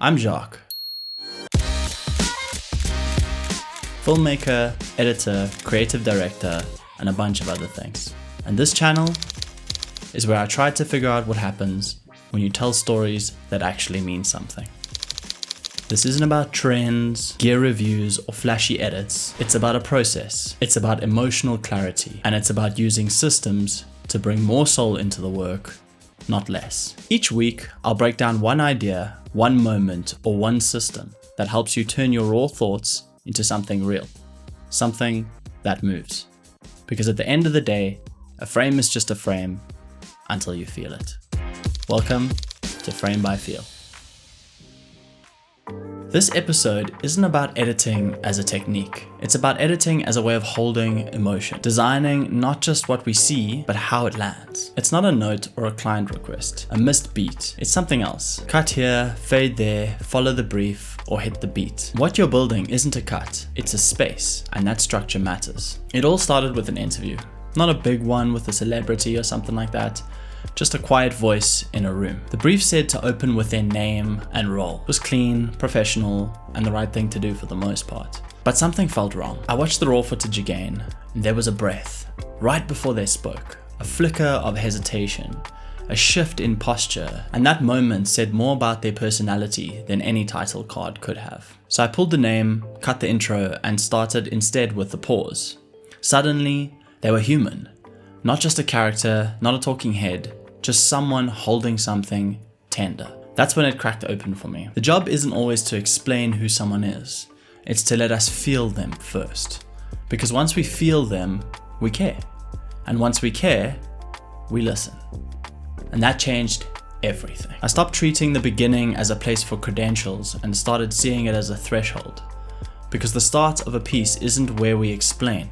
I'm Jacques. Filmmaker, editor, creative director, and a bunch of other things. And this channel is where I try to figure out what happens when you tell stories that actually mean something. This isn't about trends, gear reviews, or flashy edits. It's about a process. It's about emotional clarity. And it's about using systems to bring more soul into the work, not less. Each week, I'll break down one idea, one moment, or one system that helps you turn your raw thoughts into something real. Something that moves. Because at the end of the day, a frame is just a frame until you feel it. Welcome to Frame by Feel. This episode isn't about editing as a technique. It's about editing as a way of holding emotion, designing not just what we see, but how it lands. It's not a note or a client request, a missed beat. It's something else. Cut here, fade there, follow the brief, or hit the beat. What you're building isn't a cut, it's a space, and that structure matters. It all started with an interview. Not a big one with a celebrity or something like that. Just a quiet voice in a room. The brief said to open with their name and role. It was clean, professional, and the right thing to do for the most part. But something felt wrong. I watched the raw footage again, and there was a breath. Right before they spoke. A flicker of hesitation. A shift in posture. And that moment said more about their personality than any title card could have. So I pulled the name, cut the intro, and started instead with the pause. Suddenly, they were human. Not just a character, not a talking head, just someone holding something tender. That's when it cracked open for me. The job isn't always to explain who someone is. It's to let us feel them first. Because once we feel them, we care. And once we care, we listen. And that changed everything. I stopped treating the beginning as a place for credentials and started seeing it as a threshold. Because the start of a piece isn't where we explain.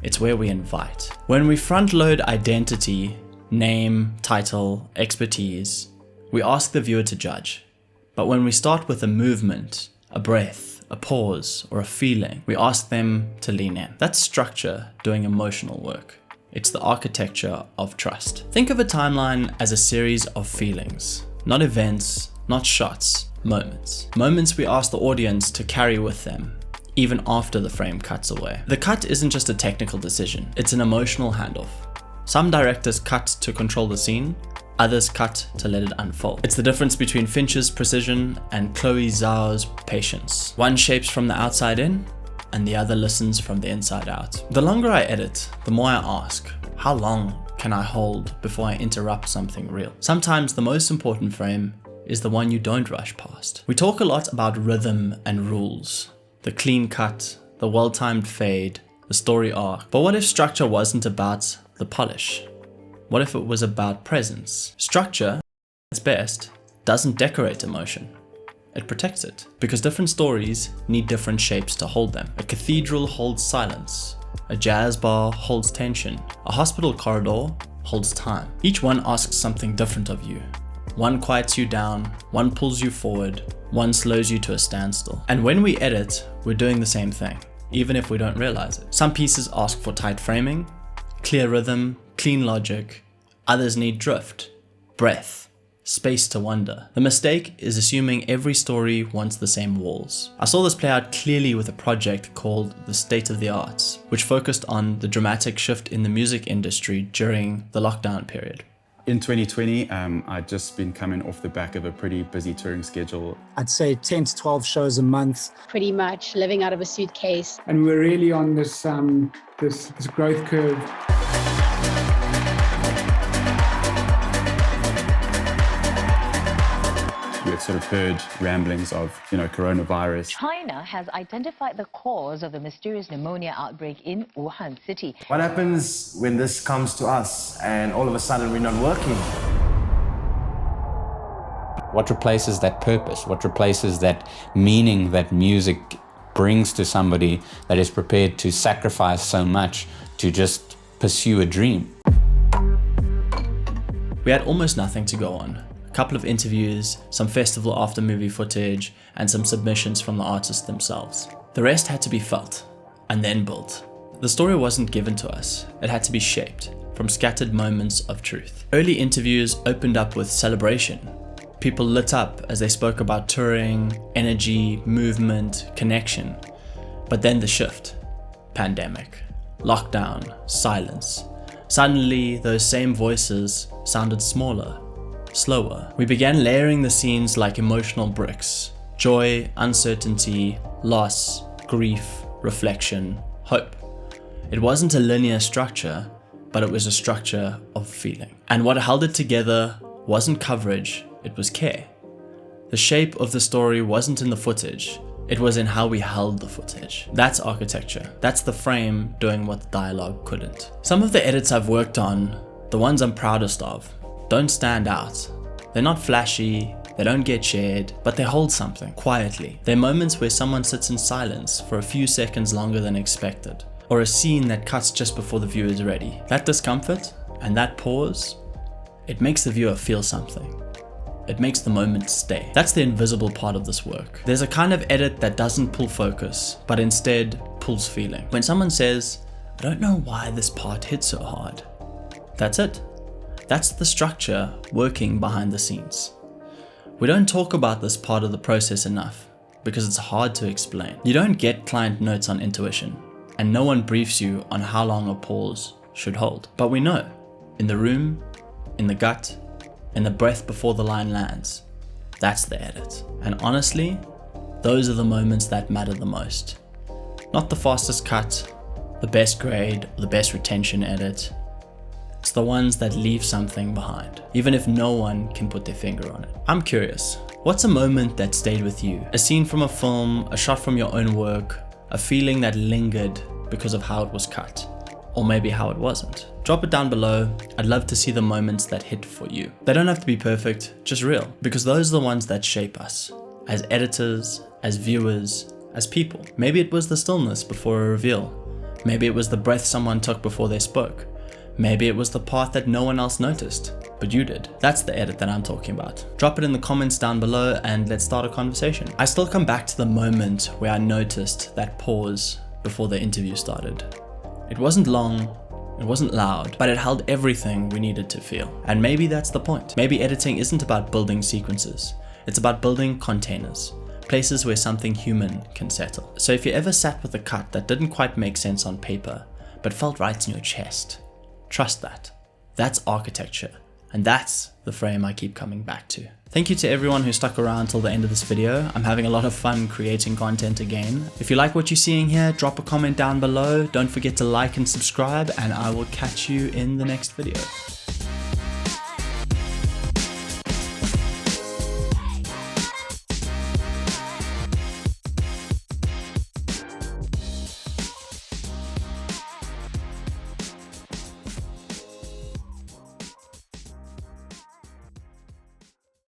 It's where we invite. When we front load identity, name, title, expertise, we ask the viewer to judge. But when we start with a movement, a breath, a pause, or a feeling, we ask them to lean in. That's structure doing emotional work. It's the architecture of trust. Think of a timeline as a series of feelings, not events, not shots, moments. Moments we ask the audience to carry with them, even after the frame cuts away. The cut isn't just a technical decision, it's an emotional handoff. Some directors cut to control the scene, others cut to let it unfold. It's the difference between Finch's precision and Chloe Zhao's patience. One shapes from the outside in, and the other listens from the inside out. The longer I edit, the more I ask, how long can I hold before I interrupt something real? Sometimes the most important frame is the one you don't rush past. We talk a lot about rhythm and rules. The clean cut, the well-timed fade, the story arc. But what if structure wasn't about the polish? What if it was about presence? Structure, at its best, doesn't decorate emotion. It protects it. Because different stories need different shapes to hold them. A cathedral holds silence. A jazz bar holds tension. A hospital corridor holds time. Each one asks something different of you. One quiets you down, one pulls you forward, one slows you to a standstill. And when we edit, we're doing the same thing, even if we don't realize it. Some pieces ask for tight framing, clear rhythm, clean logic. Others need drift, breath, space to wonder. The mistake is assuming every story wants the same walls. I saw this play out clearly with a project called The State of the Arts, which focused on the dramatic shift in the music industry during the lockdown period. In 2020, I'd just been coming off the back of a pretty busy touring schedule. I'd say 10 to 12 shows a month. Pretty much living out of a suitcase. And we're really on this growth curve. We had sort of heard ramblings of, coronavirus. China has identified the cause of the mysterious pneumonia outbreak in Wuhan city. What happens when this comes to us and all of a sudden we're not working? What replaces that purpose? What replaces that meaning that music brings to somebody that is prepared to sacrifice so much to just pursue a dream? We had almost nothing to go on. Couple of interviews, some festival after movie footage, and some submissions from the artists themselves. The rest had to be felt, and then built. The story wasn't given to us, it had to be shaped from scattered moments of truth. Early interviews opened up with celebration. People lit up as they spoke about touring, energy, movement, connection. But then the shift. Pandemic. Lockdown. Silence. Suddenly, those same voices sounded smaller, slower. We began layering the scenes like emotional bricks. Joy, uncertainty, loss, grief, reflection, hope. It wasn't a linear structure, but it was a structure of feeling. And what held it together wasn't coverage, it was care. The shape of the story wasn't in the footage, it was in how we held the footage. That's architecture. That's the frame doing what the dialogue couldn't. Some of the edits I've worked on, the ones I'm proudest of, don't stand out. They're not flashy, they don't get shared, but they hold something, quietly. They're moments where someone sits in silence for a few seconds longer than expected, or a scene that cuts just before the viewer is ready. That discomfort and that pause, it makes the viewer feel something. It makes the moment stay. That's the invisible part of this work. There's a kind of edit that doesn't pull focus, but instead pulls feeling. When someone says, "I don't know why this part hit so hard," that's it. That's the structure working behind the scenes. We don't talk about this part of the process enough because it's hard to explain. You don't get client notes on intuition, and no one briefs you on how long a pause should hold. But we know, in the room, in the gut, in the breath before the line lands. That's the edit. And honestly, those are the moments that matter the most. Not the fastest cut, the best grade, or the best retention edit. It's the ones that leave something behind, even if no one can put their finger on it. I'm curious, what's a moment that stayed with you? A scene from a film, a shot from your own work, a feeling that lingered because of how it was cut, or maybe how it wasn't. Drop it down below. I'd love to see the moments that hit for you. They don't have to be perfect, just real, because those are the ones that shape us, as editors, as viewers, as people. Maybe it was the stillness before a reveal. Maybe it was the breath someone took before they spoke. Maybe it was the part that no one else noticed, but you did. That's the edit that I'm talking about. Drop it in the comments down below and let's start a conversation. I still come back to the moment where I noticed that pause before the interview started. It wasn't long, it wasn't loud, but it held everything we needed to feel. And maybe that's the point. Maybe editing isn't about building sequences. It's about building containers, places where something human can settle. So if you ever sat with a cut that didn't quite make sense on paper, but felt right in your chest, trust that. That's architecture. And that's the frame I keep coming back to. Thank you to everyone who stuck around till the end of this video. I'm having a lot of fun creating content again. If you like what you're seeing here, drop a comment down below. Don't forget to like and subscribe, and I will catch you in the next video.